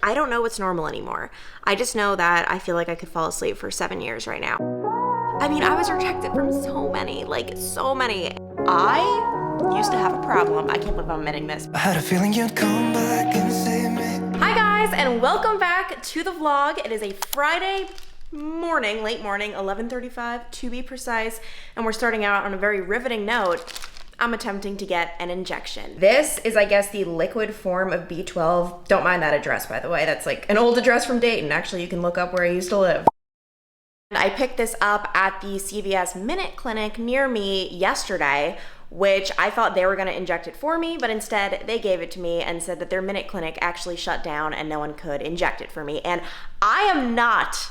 I don't know what's normal anymore. I just know that I feel like I could fall asleep for 7 years right now. I mean, I was rejected from so many, like so many. I used to have a problem. I can't believe I'm admitting this. I had a feeling you'd come back and save me. Hi guys, and welcome back to the vlog. It is a Friday morning, late morning, 11:35 to be precise, and we're starting out on a very riveting note. I'm attempting to get an injection. This is, I guess, the liquid form of B12. Don't mind that address, by the way. That's like an old address from Dayton. Actually, you can look up where I used to live. I picked this up at the CVS Minute Clinic near me yesterday, which I thought they were gonna inject it for me, but instead they gave it to me and said that their Minute Clinic actually shut down and no one could inject it for me. And I am not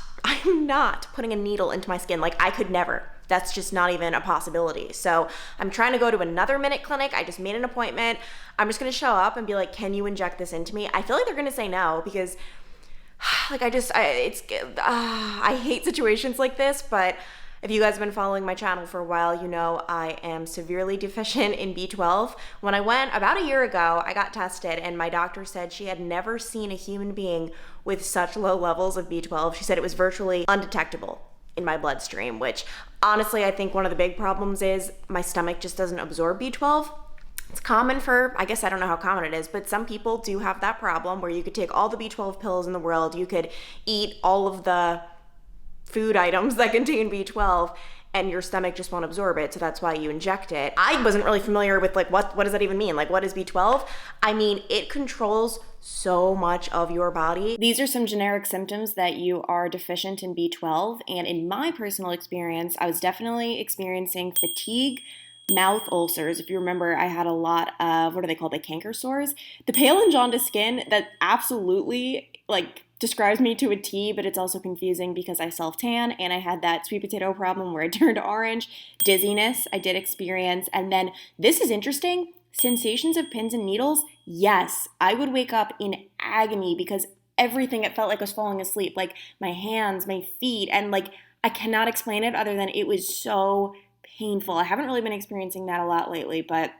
putting a needle into my skin. Like, I could never. That's just not even a possibility. So I'm trying to go to another Minute Clinic. I just made an appointment. I'm just gonna show up and be like, can you inject this into me? I feel like they're gonna say no because like I hate situations like this, but if you guys have been following my channel for a while, you know I am severely deficient in B12. When I went about a year ago, I got tested and my doctor said she had never seen a human being with such low levels of B12. She said it was virtually undetectable in my bloodstream, which honestly, I think one of the big problems is my stomach just doesn't absorb B12. It's common for, I guess I don't know how common it is, but some people do have that problem where you could take all the B12 pills in the world, you could eat all of the food items that contain B12, and your stomach just won't absorb it, so that's why you inject it. I wasn't really familiar with like, what does that even mean? Like, what is B12? I mean, it controls so much of your body. These are some generic symptoms that you are deficient in B12, and in my personal experience, I was definitely experiencing fatigue, mouth ulcers. If you remember, I had a lot of, what are they called? The canker sores. The pale and jaundiced skin, that absolutely like describes me to a T, but it's also confusing because I self-tan and I had that sweet potato problem where I turned orange. Dizziness I did experience. And then this is interesting, sensations of pins and needles. Yes, I would wake up in agony because everything, it felt like I was falling asleep, like my hands, my feet, and like I cannot explain it other than it was so painful. I haven't really been experiencing that a lot lately, but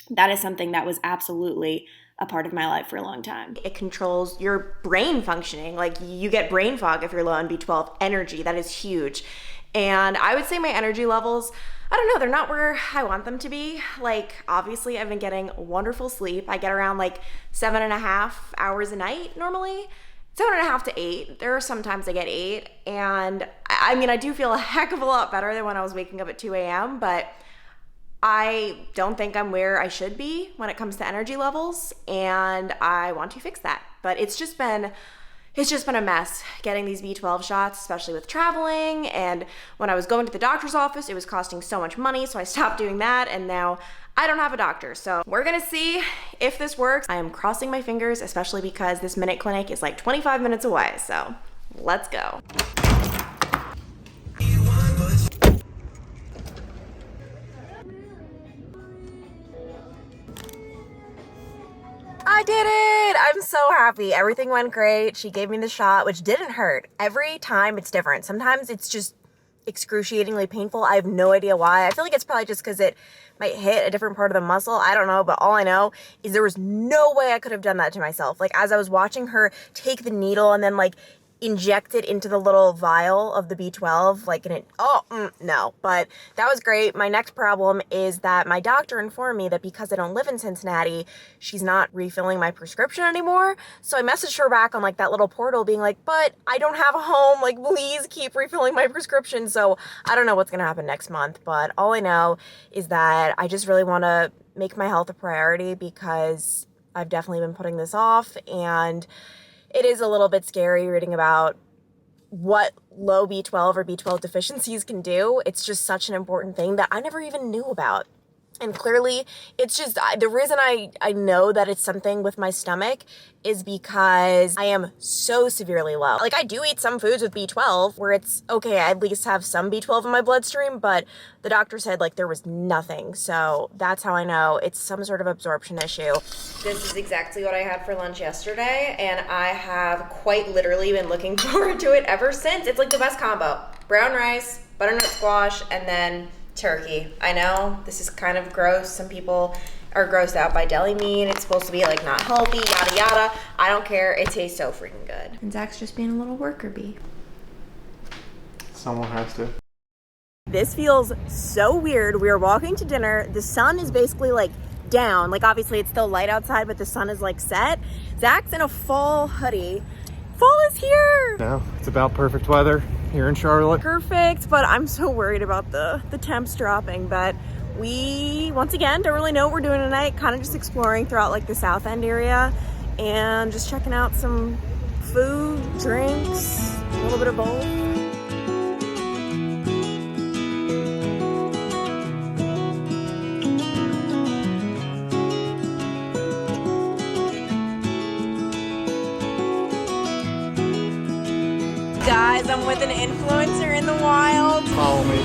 that is something that was absolutely a part of my life for a long time. It controls your brain functioning. Like, you get brain fog if you're low on B12. Energy, that is huge. And I would say my energy levels, I don't know, they're not where I want them to be. Like, obviously I've been getting wonderful sleep. I get around like 7.5 hours a night normally. 7.5 to 8. There are some times I get 8, and I mean, I do feel a heck of a lot better than when I was waking up at 2 a.m., but I don't think I'm where I should be when it comes to energy levels, and I want to fix that. But it's just been a mess getting these B12 shots, especially with traveling, and when I was going to the doctor's office, it was costing so much money, so I stopped doing that, and now I don't have a doctor. So we're gonna see if this works. I am crossing my fingers, especially because this Minute Clinic is like 25 minutes away, so let's go. I did it! I'm so happy. Everything went great. She gave me the shot, which didn't hurt. Every time it's different. Sometimes it's just excruciatingly painful. I have no idea why. I feel like it's probably just because it might hit a different part of the muscle. I don't know, but all I know is there was no way I could have done that to myself. Like, as I was watching her take the needle and then like inject it into the little vial of the B12, like, and it, no, but that was great. My next problem is that my doctor informed me that because I don't live in Cincinnati, she's not refilling my prescription anymore. So I messaged her back on like that little portal being like, but I don't have a home, like, please keep refilling my prescription. So I don't know what's gonna happen next month, but all I know is that I just really want to make my health a priority because I've definitely been putting this off, and it is a little bit scary reading about what low B12 or B12 deficiencies can do. It's just such an important thing that I never even knew about. And clearly, it's just, the reason I know that it's something with my stomach is because I am so severely low. Like, I do eat some foods with B12 where it's, okay, I at least have some B12 in my bloodstream, but the doctor said, like, there was nothing. So that's how I know it's some sort of absorption issue. This is exactly what I had for lunch yesterday, and I have quite literally been looking forward to it ever since. It's like the best combo. Brown rice, butternut squash, and then turkey. I know this is kind of gross. Some people are grossed out by deli meat. It's supposed to be like not healthy, yada yada. I don't care. It tastes so freaking good. And Zach's just being a little worker bee. Someone has to. This feels so weird. We are walking to dinner. The sun is basically like down. Like obviously it's still light outside, but the sun is like set. Zach's in a fall hoodie. Fall is here. No, it's about perfect weather here in Charlotte. Perfect, but I'm so worried about the temps dropping. But we, once again, don't really know what we're doing tonight. Kind of just exploring throughout like the South End area and just checking out some food, drinks, a little bit of both. Guys, I'm with an influencer in the wild. Follow me.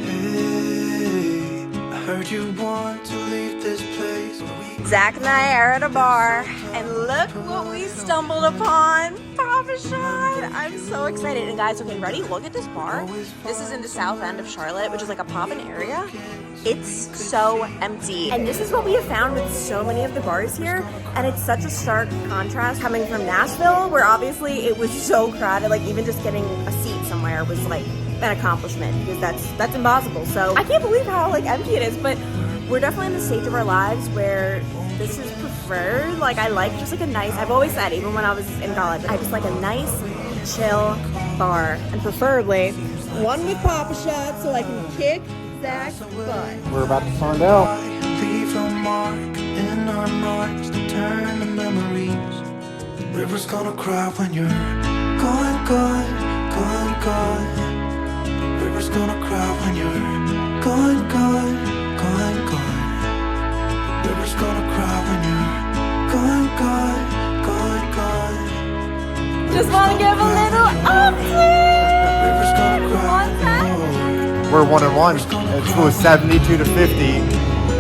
Hey, I heard you want to leave this place. Zach and I are at a bar, and look what we stumbled upon. Papa Shot. I'm so excited. And guys, okay, ready? Look at this bar. This is in the South End of Charlotte, which is like a poppin' area. It's so empty. And this is what we have found with so many of the bars here. And it's such a stark contrast coming from Nashville, where obviously it was so crowded. Like even just getting a seat somewhere was like an accomplishment, because that's impossible. So I can't believe how like empty it is, but we're definitely in the stage of our lives where this is preferred. Like I like just like a nice, I've always said, even when I was in college, I just like a nice, chill bar, and preferably one with Papa Shot so I can kick Zach's butt. We're about to find out. Leave a mark in our marks to turn to memories. River's gonna cry when you're gone, gone, gone, gone. River's gonna cry when you're gone, gone, gone, gone. River's gonna cry when you're gone, gone, gone, gone. Just want to give a little update. River's gonna cry when you're We're 1-1. It was 72 to 50,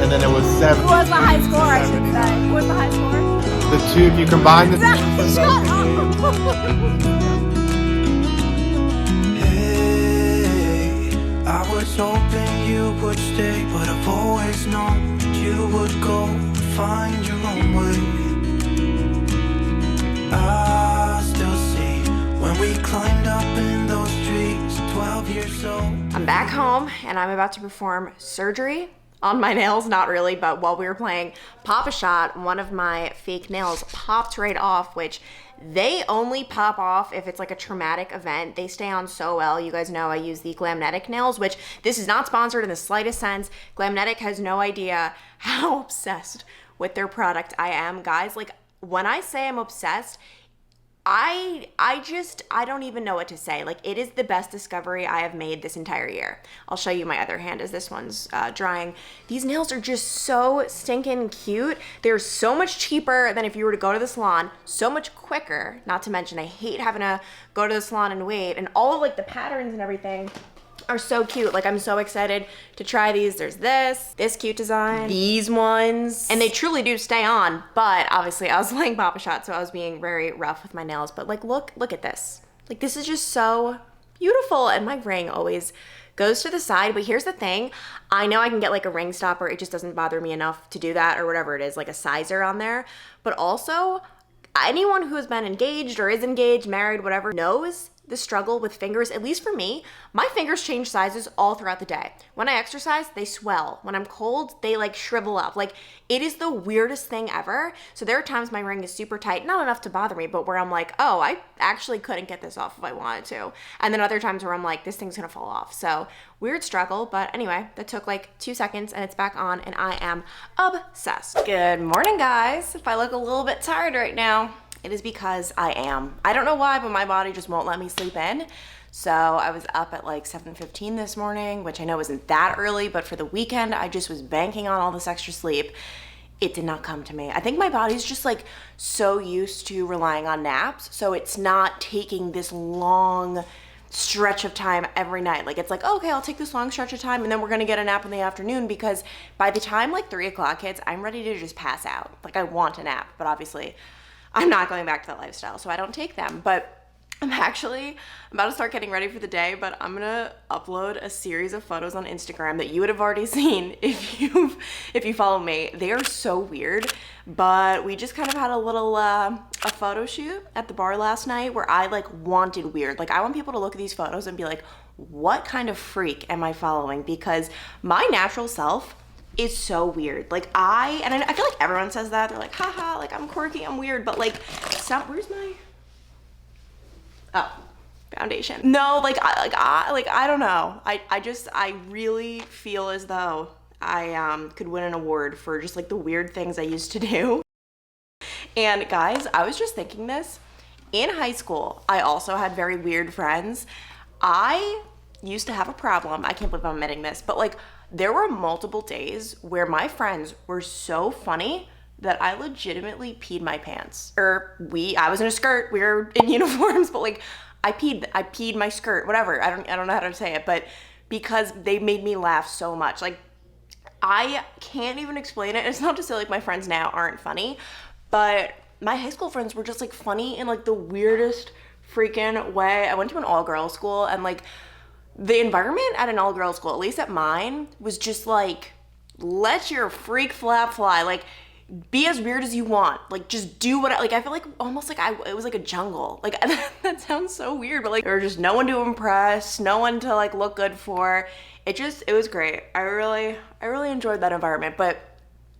and then it was 7. Who was the high score, I should say? Who was the high score? The two, if you combine the Shut up. Hey, I was hoping you would stay, but I've always known you would go and find your own way. I still see when we climbed up in those trees, 12 years old. I'm back home, and I'm about to perform surgery on my nails. Not really, but while we were playing Papa Shot, one of my fake nails popped right off, which they only pop off if it's like a traumatic event. They stay on so well. You guys know I use the Glamnetic nails, which this is not sponsored in the slightest sense. Glamnetic has no idea how obsessed with their product I am. Guys, like when I say I'm obsessed, I don't even know what to say. Like it is the best discovery I have made this entire year. I'll show you my other hand as this one's drying. These nails are just so stinking cute. They're so much cheaper than if you were to go to the salon, so much quicker. Not to mention I hate having to go to the salon and wait, and all of like the patterns and everything are so cute. Like I'm so excited to try these. There's this cute design, these ones, and they truly do stay on. But obviously I was playing Papa Shot, so I was being very rough with my nails. But like look at this. Like this is just so beautiful, and my ring always goes to the side. But here's the thing, I know I can get like a ring stopper. It just doesn't bother me enough to do that, or whatever it is, like a sizer on there. But also anyone who has been engaged or is engaged, married, whatever, knows the struggle with fingers. At least for me, my fingers change sizes all throughout the day. When I exercise, they swell. When I'm cold, they like shrivel up. Like it is the weirdest thing ever. So there are times my ring is super tight, not enough to bother me, but where I'm like, oh, I actually couldn't get this off if I wanted to. And then other times where I'm like, this thing's gonna fall off. So weird struggle, but anyway, that took like 2 seconds and it's back on, and I am obsessed. Good morning, guys. If I look a little bit tired right now, it is because I am. I don't know why, but my body just won't let me sleep in. So I was up at like 7:15 this morning, which I know isn't that early, but for the weekend, I just was banking on all this extra sleep. It did not come to me. I think my body's just like so used to relying on naps, so it's not taking this long stretch of time every night. Like it's like, oh, okay, I'll take this long stretch of time and then we're gonna get a nap in the afternoon, because by the time like 3 o'clock hits, I'm ready to just pass out. Like I want a nap, but obviously I'm not going back to that lifestyle, so I don't take them. But I'm about to start getting ready for the day, but I'm gonna upload a series of photos on Instagram that you would have already seen if you follow me. They are so weird, but we just kind of had a little a photo shoot at the bar last night where I like wanted weird. Like I want people to look at these photos and be like, what kind of freak am I following? Because my natural self is so weird. Like I feel like everyone says that. They're like, haha, like I'm quirky, I'm weird, but like where's my foundation? No, I don't know. I really feel as though I could win an award for just like the weird things I used to do. And guys, I was just thinking this. In high school, I also had very weird friends. I used to have a problem. I can't believe I'm admitting this, but like there were multiple days where my friends were so funny that I legitimately peed my pants. I was in a skirt, we were in uniforms, but like I peed my skirt, whatever. I don't know how to say it, but because they made me laugh so much. Like I can't even explain it. It's not to say like my friends now aren't funny, but my high school friends were just like funny in like the weirdest freaking way. I went to an all-girls school, and like the environment at an all-girls school, at least at mine, was just like, let your freak flap fly. Like be as weird as you want. Like just do what I feel like almost like it was like a jungle. Like that sounds so weird, but like there was just no one to impress, no one to like look good for. It was great. I really enjoyed that environment. But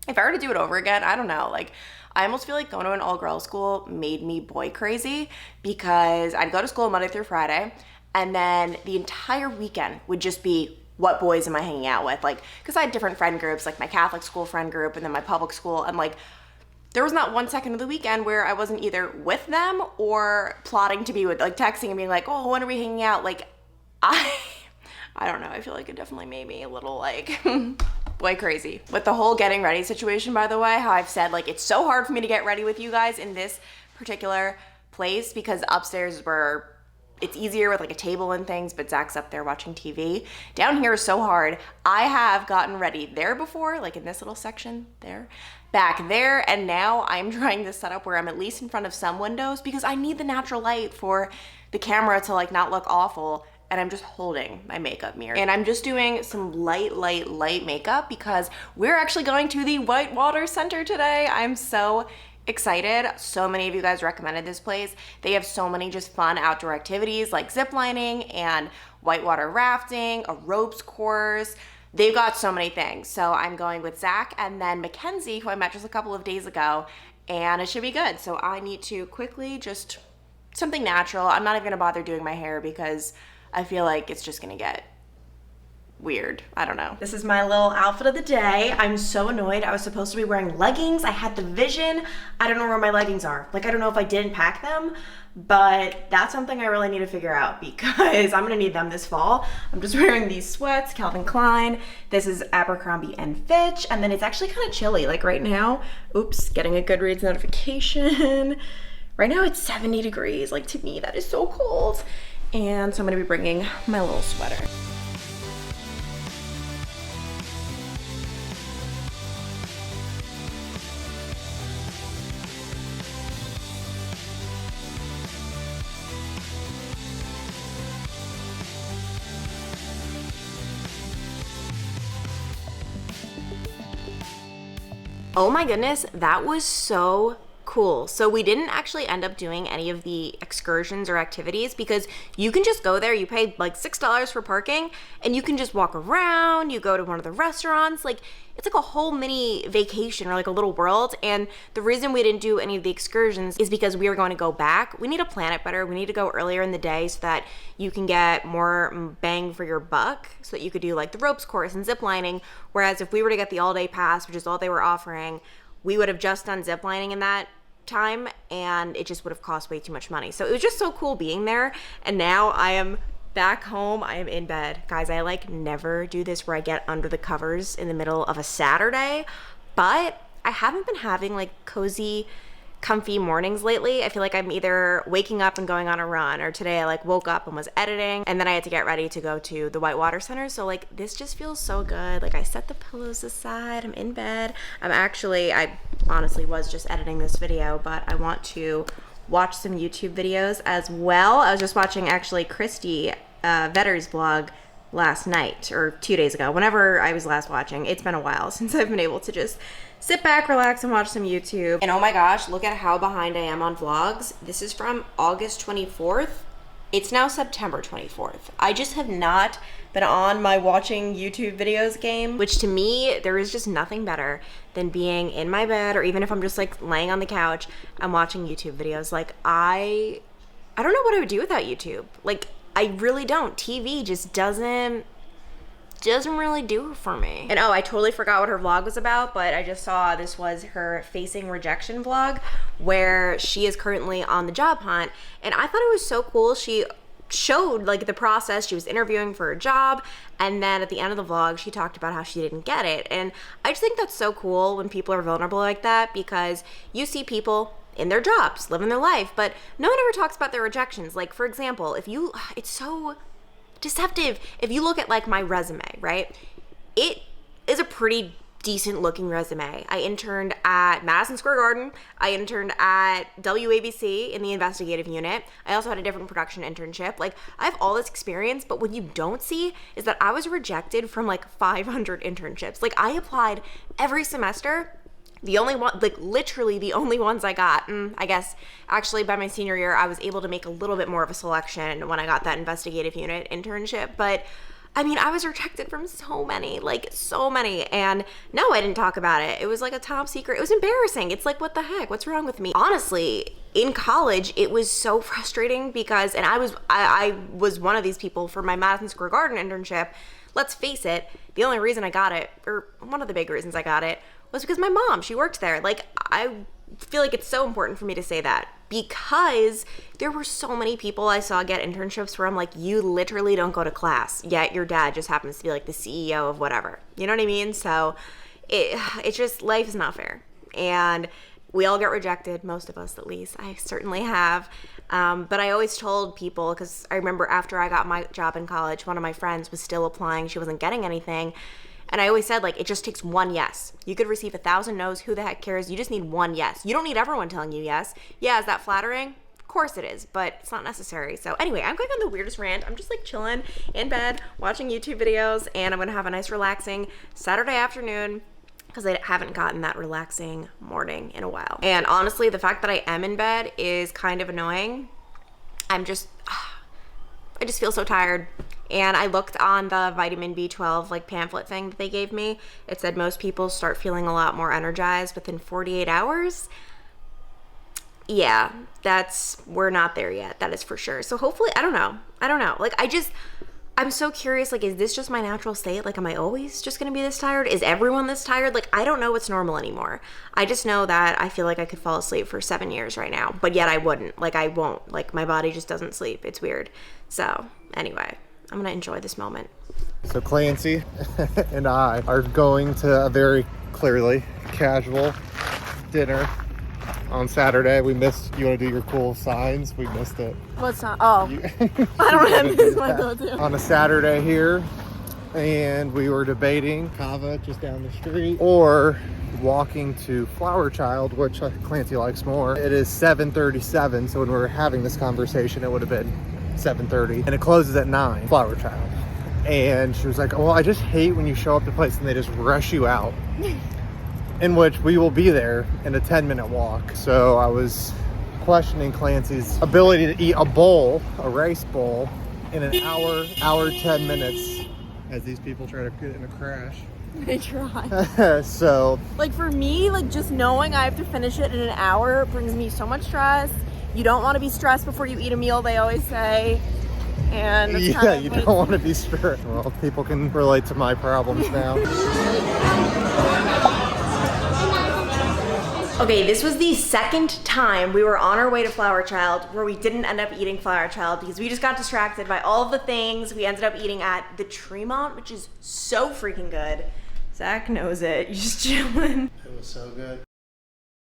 if I were to do it over again, I don't know. Like I almost feel like going to an all-girls school made me boy crazy, because I'd go to school Monday through Friday, and then the entire weekend would just be, what boys am I hanging out with? Like, because I had different friend groups, like my Catholic school friend group and then my public school, and like there was not one second of the weekend where I wasn't either with them or plotting to be with, like texting and being like, oh, when are we hanging out? Like I don't know, I feel like it definitely made me a little like boy crazy. With the whole getting ready situation, by the way, how I've said like it's so hard for me to get ready with you guys in this particular place, because upstairs is where it's easier with like a table and things, but Zach's up there watching TV. Down here is so hard. I have gotten ready there before, like in this little section there, back there, and now I'm trying to set up where I'm at least in front of some windows, because I need the natural light for the camera to like not look awful. And I'm just holding my makeup mirror. And I'm just doing some light makeup because we're actually going to the Whitewater Center today. I'm so excited. So many of you guys recommended this place. They have so many just fun outdoor activities like zip lining and whitewater rafting, a ropes course. They've got so many things. So I'm going with Zach and then Mackenzie, who I met just a couple of days ago, and it should be good. So I need to quickly just something natural. I'm not even gonna bother doing my hair because I feel like it's just gonna get weird. I don't know. This is my little outfit of the day. I'm so annoyed. I was supposed to be wearing leggings. I had the vision. I don't know where my leggings are. Like, I don't know if I didn't pack them, but that's something I really need to figure out because I'm gonna need them this fall. I'm just wearing these sweats, Calvin Klein. This is Abercrombie and Fitch, and then it's actually kind of chilly. Like right now, oops, getting a Goodreads notification. Right now it's 70 degrees. Like to me, that is so cold. And so I'm gonna be bringing my little sweater. Oh my goodness, that was so cool. So we didn't actually end up doing any of the excursions or activities because you can just go there, you pay like $6 for parking and you can just walk around, you go to one of the restaurants, like it's like a whole mini vacation or like a little world. And the reason we didn't do any of the excursions is because we were going to go back. We need to plan it better. We need to go earlier in the day so that you can get more bang for your buck, so that you could do like the ropes course and zip lining. Whereas if we were to get the all day pass, which is all they were offering, we would have just done zip lining in that time and it just would have cost way too much money. So it was just so cool being there. And now I am back home. I am in bed. Guys, I like never do this where I get under the covers in the middle of a Saturday, but I haven't been having like cozy, comfy mornings lately. I feel like I'm either waking up and going on a run, or today I like woke up and was editing and then I had to get ready to go to the Whitewater Center. So like this just feels so good. Like I set the pillows aside, I'm in bed. I honestly was just editing this video, but I want to watch some YouTube videos as well. I was just watching actually Christy Vetter's vlog last night or 2 days ago, whenever I was last watching. It's been a while since I've been able to just sit back, relax, and watch some YouTube. And oh my gosh, look at how behind I am on vlogs. This is from August 24th. It's now September 24th. I just have not been on my watching YouTube videos game, which to me, there is just nothing better than being in my bed, or even if I'm just like laying on the couch, I'm watching YouTube videos. Like I don't know what I would do without YouTube. Like I really don't. TV just doesn't really do it for me. And oh, I totally forgot what her vlog was about, but I just saw this was her facing rejection vlog where she is currently on the job hunt. And I thought it was so cool. She showed like the process. She was interviewing for a job, and then at the end of the vlog she talked about how she didn't get it. And I just think that's so cool when people are vulnerable like that, because you see people in their jobs living their life, but no one ever talks about their rejections. Like for example, it's so deceptive. If you look at like my resume, right? It is a pretty decent looking resume. I interned at Madison Square Garden. I interned at WABC in the investigative unit. I also had a different production internship. Like I have all this experience, but what you don't see is that I was rejected from like 500 internships. Like I applied every semester. The only one, like literally the only ones I got, I guess actually by my senior year, I was able to make a little bit more of a selection when I got that investigative unit internship. But I mean, I was rejected from so many. And no, I didn't talk about it. It was like a top secret. It was embarrassing. It's like, what the heck? What's wrong with me? Honestly, in college, it was so frustrating because, and I was one of these people for my Madison Square Garden internship. Let's face it, the only reason I got it, or one of the big reasons I got it, was because my mom, she worked there. Like, I feel like it's so important for me to say that because there were so many people I saw get internships where I'm like, you literally don't go to class, yet your dad just happens to be like the CEO of whatever. You know what I mean? So it's just, life is not fair. And we all get rejected, most of us at least. I certainly have. But I always told people, because I remember after I got my job in college, one of my friends was still applying. She wasn't getting anything. And I always said, like, it just takes one yes. You could receive 1,000 no's. Who the heck cares? You just need one yes. You don't need everyone telling you yes. Yeah, is that flattering? Of course it is, but it's not necessary. So anyway, I'm going on the weirdest rant. I'm just like chilling in bed, watching YouTube videos, and I'm going to have a nice relaxing Saturday afternoon because I haven't gotten that relaxing morning in a while. And honestly, the fact that I am in bed is kind of annoying. I just feel so tired. And I looked on the vitamin B12 like pamphlet thing that they gave me. It said most people start feeling a lot more energized within 48 hours. Yeah, we're not there yet. That is for sure. So hopefully, I don't know. Like I'm so curious, like, is this just my natural state? Like, am I always just gonna be this tired? Is everyone this tired? Like, I don't know what's normal anymore. I just know that I feel like I could fall asleep for 7 years right now, but yet I wouldn't. Like, I won't. Like, my body just doesn't sleep. It's weird. So anyway, I'm gonna enjoy this moment. So Clancy and I are going to a very clearly casual dinner on Saturday. We missed, you want to do your cool signs? We missed it. What's not? Oh, I don't have this one though too. On a Saturday here, and we were debating Kava just down the street or walking to Flower Child, which Clancy likes more. It is 7:37, so when we were having this conversation, it would have been 7:30, and it closes at 9, Flower Child. And she was like, well, I just hate when you show up to the place and they just rush you out. In which we will be there in a 10-minute walk. So I was questioning Clancy's ability to eat a rice bowl, in an hour 10 minutes, as these people try to get in a crash. They try. So, like, for me, like, just knowing I have to finish it in an hour brings me so much stress. You don't want to be stressed before you eat a meal, they always say. And that's yeah, you don't want to be stressed. Well, people can relate to my problems now. Okay, this was the second time we were on our way to Flower Child where we didn't end up eating Flower Child because we just got distracted by all of the things. We ended up eating at the Tremont, which is so freaking good. Zach knows it. You're just chilling. It was so good.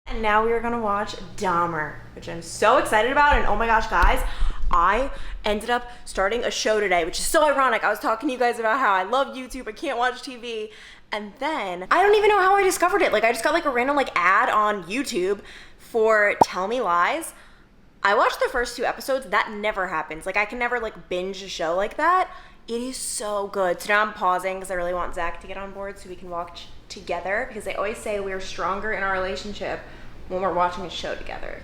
And now we are gonna watch Dahmer, which I'm so excited about. And oh my gosh, guys, I ended up starting a show today, which is so ironic. I was talking to you guys about how I love YouTube, I can't watch TV. And then, I don't even know how I discovered it. Like, I just got like a random like ad on YouTube for Tell Me Lies. I watched the first 2 episodes. That never happens. Like, I can never, like, binge a show like that. It is so good. So now I'm pausing because I really want Zach to get on board so we can watch together, because they always say we're stronger in our relationship when we're watching a show together.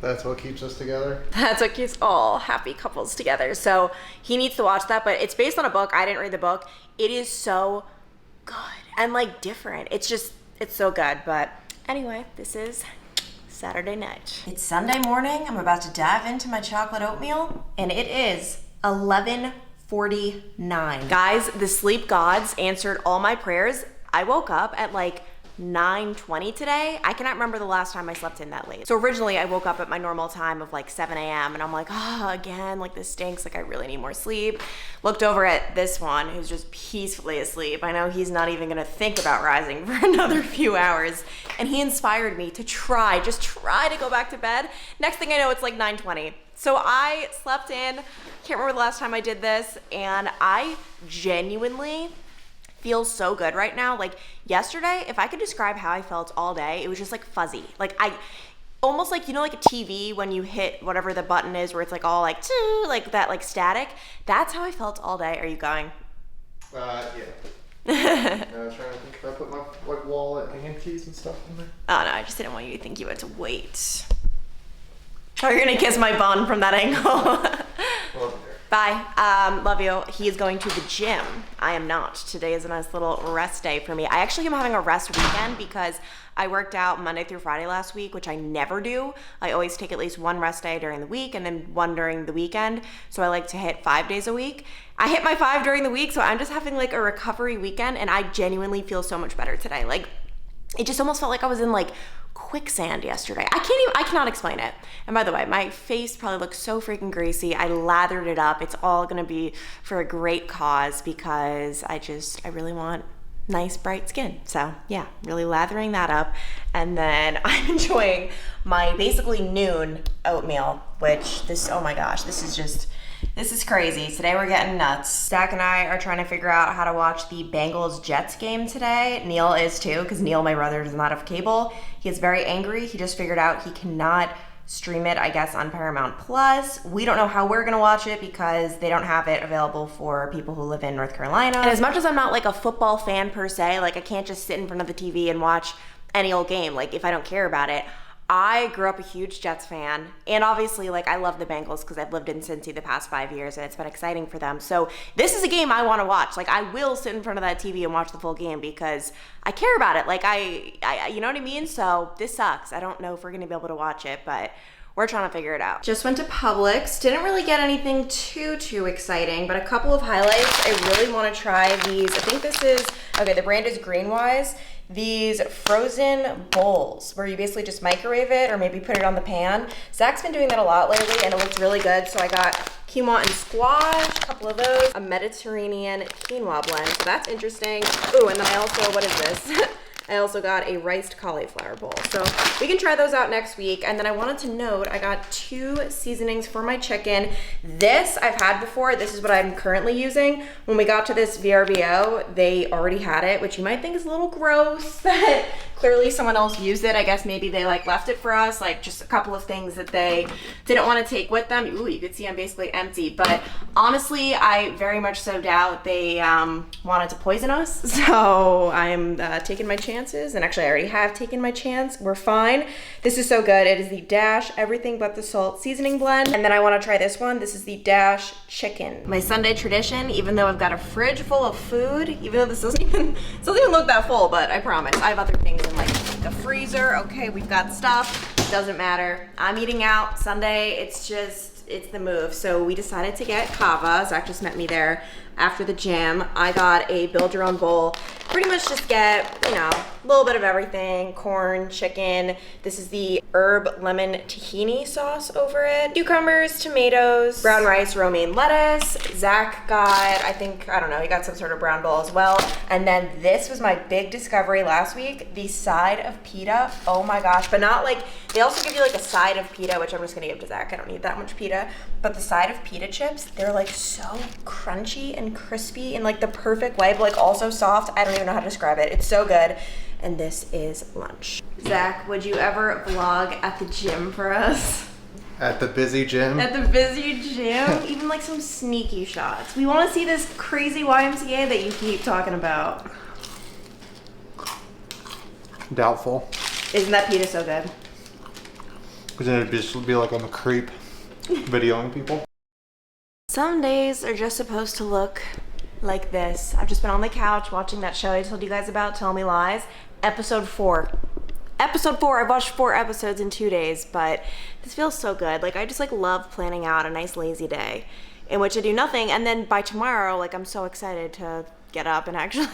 That's what keeps us together? That's what keeps all happy couples together. So he needs to watch that, but it's based on a book. I didn't read the book. It is so good and, like, different. It's so good. But anyway, this is Saturday night. It's Sunday morning. I'm about to dive into my chocolate oatmeal, and it is 11:49. Guys, the sleep gods answered all my prayers. I woke up at like 9:20 today. I cannot remember the last time I slept in that late. So originally I woke up at my normal time of like 7 a.m. and I'm like, again, like this stinks. Like I really need more sleep. Looked over at this one who's just peacefully asleep. I know he's not even gonna think about rising for another few hours. And he inspired me to just try to go back to bed. Next thing I know, it's like 9:20. So I slept in, can't remember the last time I did this, and I genuinely feels so good right now. Like yesterday, if I could describe how I felt all day, it was just like fuzzy. Like I almost like, you know, like a TV when you hit whatever the button is where it's like all like that, like static. That's how I felt all day. Are you going? Yeah. I was trying to think if I put my like wallet and keys and stuff in there. Oh no, I just didn't want you to think you had to wait. Oh, you're gonna kiss my bun from that angle. Well, Bye. Love you. He is going to the gym. I am not. Today is a nice little rest day for me. I actually am having a rest weekend because I worked out Monday through Friday last week, which I never do. I always take at least one rest day during the week and then one during the weekend. So I like to hit 5 days a week. I hit my 5 during the week, so I'm just having like a recovery weekend, and I genuinely feel so much better today. Like, it just almost felt like I was in like quicksand yesterday. I cannot explain it. And by the way, my face probably looks so freaking greasy. I lathered it up. It's all gonna be for a great cause because I really want nice bright skin. So yeah, really lathering that up. And then I'm enjoying my basically noon oatmeal, which oh my gosh, this is crazy. Today we're getting nuts. Zach and I are trying to figure out how to watch the Bengals-Jets game today. Neil is too, because Neil, my brother, does not have cable. He is very angry. He just figured out he cannot stream it, I guess, on Paramount Plus. We don't know how we're gonna watch it because they don't have it available for people who live in North Carolina. And as much as I'm not like a football fan per se, like I can't just sit in front of the TV and watch any old game, like if I don't care about it. I grew up a huge Jets fan, and obviously, like, I love the Bengals because I've lived in Cincy the past 5 years, and it's been exciting for them. So this is a game I want to watch. Like, I will sit in front of that TV and watch the full game because I care about it. Like, I you know what I mean? So this sucks. I don't know if we're going to be able to watch it, but we're trying to figure it out. Just went to Publix. Didn't really get anything too exciting, but a couple of highlights. I really want to try these. I think this is, okay, the brand is Greenwise. These frozen bowls where you basically just microwave it or maybe put it on the pan. Zach's been doing that a lot lately and it looks really good. So I got quinoa and squash, a couple of those, a Mediterranean quinoa blend. So that's interesting. Ooh, and then I also, what is this? I also got a riced cauliflower bowl. So we can try those out next week. And then I wanted to note, I got 2 seasonings for my chicken. This I've had before. This is what I'm currently using. When we got to this VRBO, they already had it, which you might think is a little gross, but clearly someone else used it. I guess maybe they like left it for us, like just a couple of things that they didn't want to take with them. Ooh, you could see I'm basically empty. But honestly, I very much so doubt they wanted to poison us. So I'm taking my chances. And actually, I already have taken my chance. We're fine. This is so good. It is the Dash Everything But the Salt seasoning blend. And then I want to try this one. This is the Dash Chicken. My Sunday tradition, even though I've got a fridge full of food, even though this doesn't even look that full, but I promise. I have other things in like the freezer. Okay, we've got stuff. Doesn't matter. I'm eating out Sunday. It's the move. So we decided to get kava. Zach just met me there after the gym. I got a build your own bowl. Pretty much just get, you know, a little bit of everything. Corn, chicken. This is the herb lemon tahini sauce over it. Cucumbers, tomatoes, brown rice, romaine lettuce. Zach got, I don't know, he got some sort of brown bowl as well. And then this was my big discovery last week, the side of pita. Oh my gosh, but not like, they also give you like a side of pita, which I'm just gonna give to Zach. I don't need that much pita. But the side of pita chips, they're like so crunchy and crispy in like the perfect way, but like also soft. I don't even know how to describe it. It's so good. And this is lunch. Zach, would you ever vlog at the gym for us? At the busy gym. At the busy gym, even like some sneaky shots. We want to see this crazy YMCA that you keep talking about. Doubtful. Isn't that pita so good? Because then it'd just be like I'm a creep videoing people. Some days are just supposed to look like this. I've just been on the couch watching that show I told you guys about, Tell Me Lies. Episode 4. Episode 4, I've watched 4 episodes in 2 days, but this feels so good. Like, I just like love planning out a nice lazy day in which I do nothing, and then by tomorrow, like, I'm so excited to get up and actually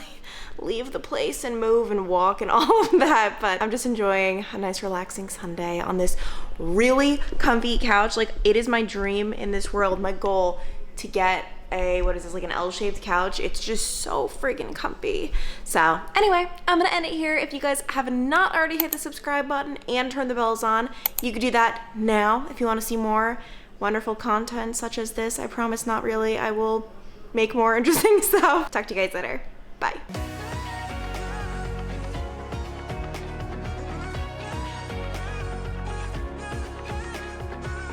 leave the place and move and walk and all of that. But I'm just enjoying a nice relaxing Sunday on this really comfy couch. Like, it is my dream in this world, my goal to get a, what is this, like an L-shaped couch. It's just so friggin' comfy. So anyway, I'm gonna end it here. If you guys have not already hit the subscribe button and turn the bells on, you could do that now if you want to see more wonderful content such as this. I promise not really. I will make more interesting stuff. Talk to you guys later. Bye.